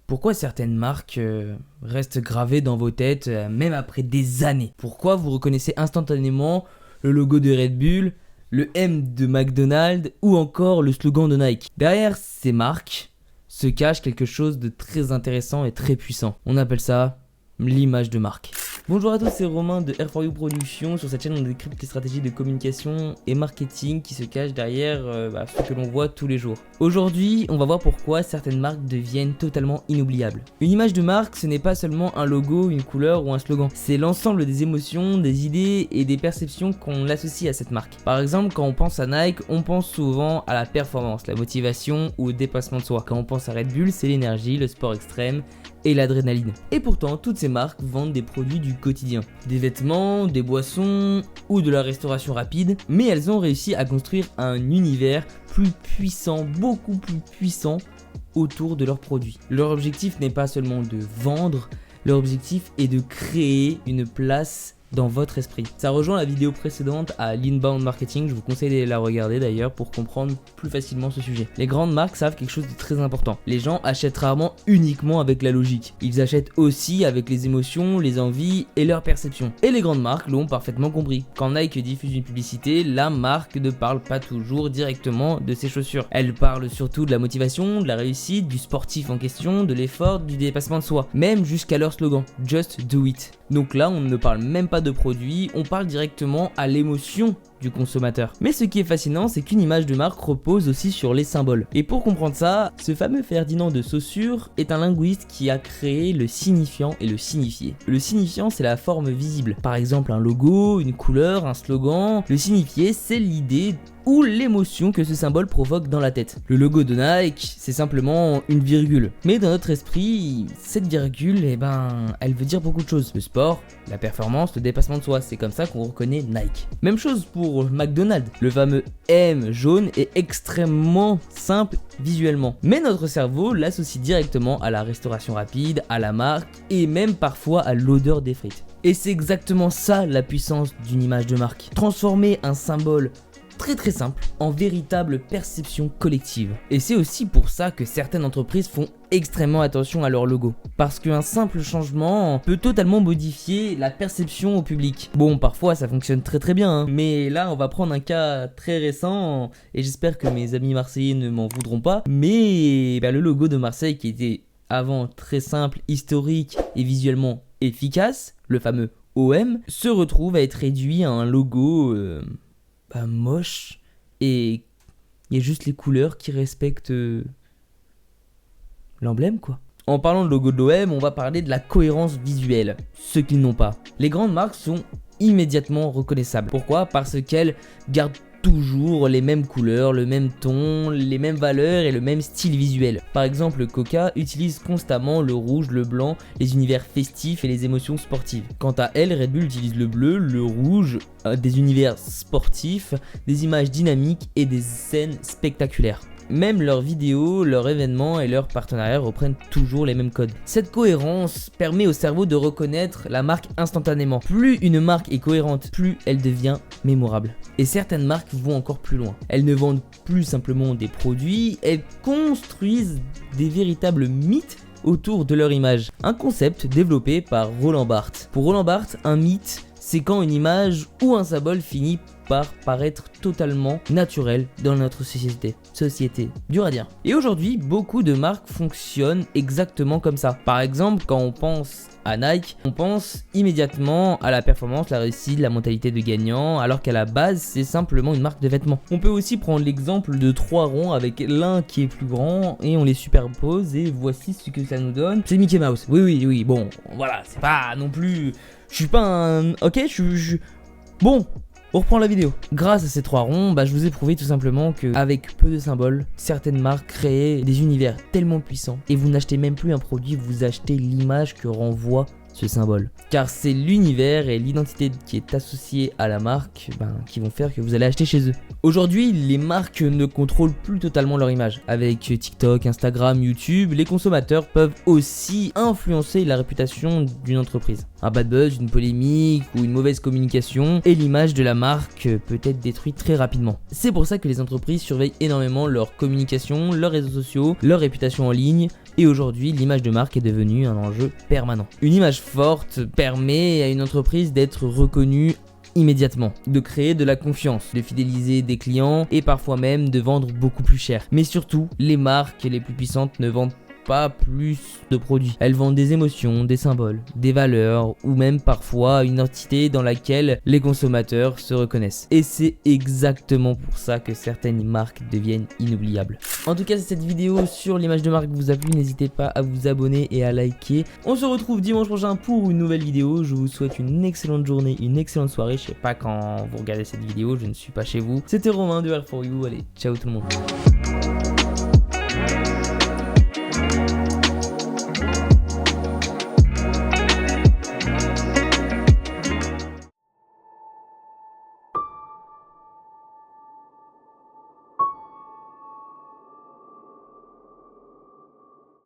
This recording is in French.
Pourquoi certaines marques restent gravées dans vos têtes même après des années? Pourquoi vous reconnaissez instantanément le logo de Red Bull, le M de McDonald's ou encore le slogan de Nike? Derrière ces marques se cache quelque chose de très intéressant et très puissant. On appelle ça l'image de marque. Bonjour à tous, c'est Romain de R4U Productions. Sur cette chaîne, on décrypte les stratégies de communication et marketing qui se cachent derrière ce que l'on voit tous les jours. Aujourd'hui, on va voir pourquoi certaines marques deviennent totalement inoubliables. Une image de marque, ce n'est pas seulement un logo, une couleur ou un slogan. C'est l'ensemble des émotions, des idées et des perceptions qu'on associe à cette marque. Par exemple, quand on pense à Nike, on pense souvent à la performance, la motivation ou le dépassement de soi. Quand on pense à Red Bull, c'est l'énergie, le sport extrême et l'adrénaline. Et pourtant, toutes ces marques vendent des produits du quotidien. Des vêtements, des boissons ou de la restauration rapide, mais elles ont réussi à construire un univers plus puissant, beaucoup plus puissant autour de leurs produits. Leur objectif n'est pas seulement de vendre, leur objectif est de créer une place dans votre esprit. Ça rejoint la vidéo précédente à l'inbound marketing, je vous conseille d'aller la regarder d'ailleurs pour comprendre plus facilement ce sujet. Les grandes marques savent quelque chose de très important. Les gens achètent rarement uniquement avec la logique. Ils achètent aussi avec les émotions, les envies et leurs perceptions. Et les grandes marques l'ont parfaitement compris. Quand Nike diffuse une publicité, la marque ne parle pas toujours directement de ses chaussures. Elle parle surtout de la motivation, de la réussite, du sportif en question, de l'effort, du dépassement de soi. Même jusqu'à leur slogan, Just Do It. Donc là, on ne parle même pas de produit, on parle directement à l'émotion du consommateur. Mais ce qui est fascinant, c'est qu'une image de marque repose aussi sur les symboles. Et pour comprendre ça, ce fameux Ferdinand de Saussure est un linguiste qui a créé le signifiant et le signifié. Le signifiant, c'est la forme visible. Par exemple, un logo, une couleur, un slogan. Le signifié, c'est l'idée ou l'émotion que ce symbole provoque dans la tête. Le logo de Nike, c'est simplement une virgule. Mais dans notre esprit, cette virgule, elle veut dire beaucoup de choses. Le sport, la performance, le dépassement de soi, c'est comme ça qu'on reconnaît Nike. Même chose pour McDonald's. Le fameux M jaune est extrêmement simple visuellement. Mais notre cerveau l'associe directement à la restauration rapide, à la marque et même parfois à l'odeur des frites. Et c'est exactement ça la puissance d'une image de marque. Transformer un symbole très simple en véritable perception collective. Et c'est aussi pour ça que certaines entreprises font extrêmement attention à leur logo. Parce qu'un simple changement peut totalement modifier la perception au public. Bon, parfois ça fonctionne très bien, mais là on va prendre un cas très récent et j'espère que mes amis marseillais ne m'en voudront pas. Mais le logo de Marseille qui était avant très simple, historique et visuellement efficace, le fameux OM, se retrouve à être réduit à un logo moche et il y a juste les couleurs qui respectent l'emblème quoi. En parlant de logo de l'OM, on va parler de la cohérence visuelle, ce qu'ils n'ont pas. Les grandes marques sont immédiatement reconnaissables. Pourquoi? Parce qu'elles gardent toujours les mêmes couleurs, le même ton, les mêmes valeurs et le même style visuel. Par exemple, Coca utilise constamment le rouge, le blanc, les univers festifs et les émotions sportives. Quant à elle, Red Bull utilise le bleu, le rouge, des univers sportifs, des images dynamiques et des scènes spectaculaires. Même leurs vidéos, leurs événements et leurs partenariats reprennent toujours les mêmes codes. Cette cohérence permet au cerveau de reconnaître la marque instantanément. Plus une marque est cohérente, plus elle devient mémorable. Et certaines marques vont encore plus loin. Elles ne vendent plus simplement des produits, elles construisent des véritables mythes autour de leur image. Un concept développé par Roland Barthes. Pour Roland Barthes, un mythe, c'est quand une image ou un symbole finit par paraître totalement naturel dans notre société. Dur à dire. Et aujourd'hui, beaucoup de marques fonctionnent exactement comme ça. Par exemple, quand on pense à Nike, on pense immédiatement à la performance, la réussite, la mentalité de gagnant, alors qu'à la base, c'est simplement une marque de vêtements. On peut aussi prendre l'exemple de 3 ronds avec l'un qui est plus grand et on les superpose et voici ce que ça nous donne. C'est Mickey Mouse. Oui, bon, voilà, c'est pas non plus... Je suis pas un... Ok, Bon, on reprend la vidéo. Grâce à ces 3 ronds, je vous ai prouvé tout simplement qu'avec peu de symboles, certaines marques créent des univers tellement puissants et vous n'achetez même plus un produit, vous achetez l'image que renvoie ce symbole. Car c'est l'univers et l'identité qui est associée à la marque qui vont faire que vous allez acheter chez eux. Aujourd'hui, les marques ne contrôlent plus totalement leur image. Avec TikTok, Instagram, YouTube, les consommateurs peuvent aussi influencer la réputation d'une entreprise. Un bad buzz, une polémique ou une mauvaise communication et l'image de la marque peut être détruite très rapidement. C'est pour ça que les entreprises surveillent énormément leur communication, leurs réseaux sociaux, leur réputation en ligne Et aujourd'hui, l'image de marque est devenue un enjeu permanent. Une image forte permet à une entreprise d'être reconnue immédiatement, de créer de la confiance, de fidéliser des clients et parfois même de vendre beaucoup plus cher. Mais surtout, les marques les plus puissantes ne vendent pas plus de produits. Elles vendent des émotions, des symboles, des valeurs ou même parfois une identité dans laquelle les consommateurs se reconnaissent. Et c'est exactement pour ça que certaines marques deviennent inoubliables. En tout cas, si cette vidéo sur l'image de marque vous a plu, n'hésitez pas à vous abonner et à liker. On se retrouve dimanche prochain pour une nouvelle vidéo. Je vous souhaite une excellente journée, une excellente soirée. Je sais pas quand vous regardez cette vidéo, je ne suis pas chez vous. C'était Romain de R4U. Allez, ciao tout le monde.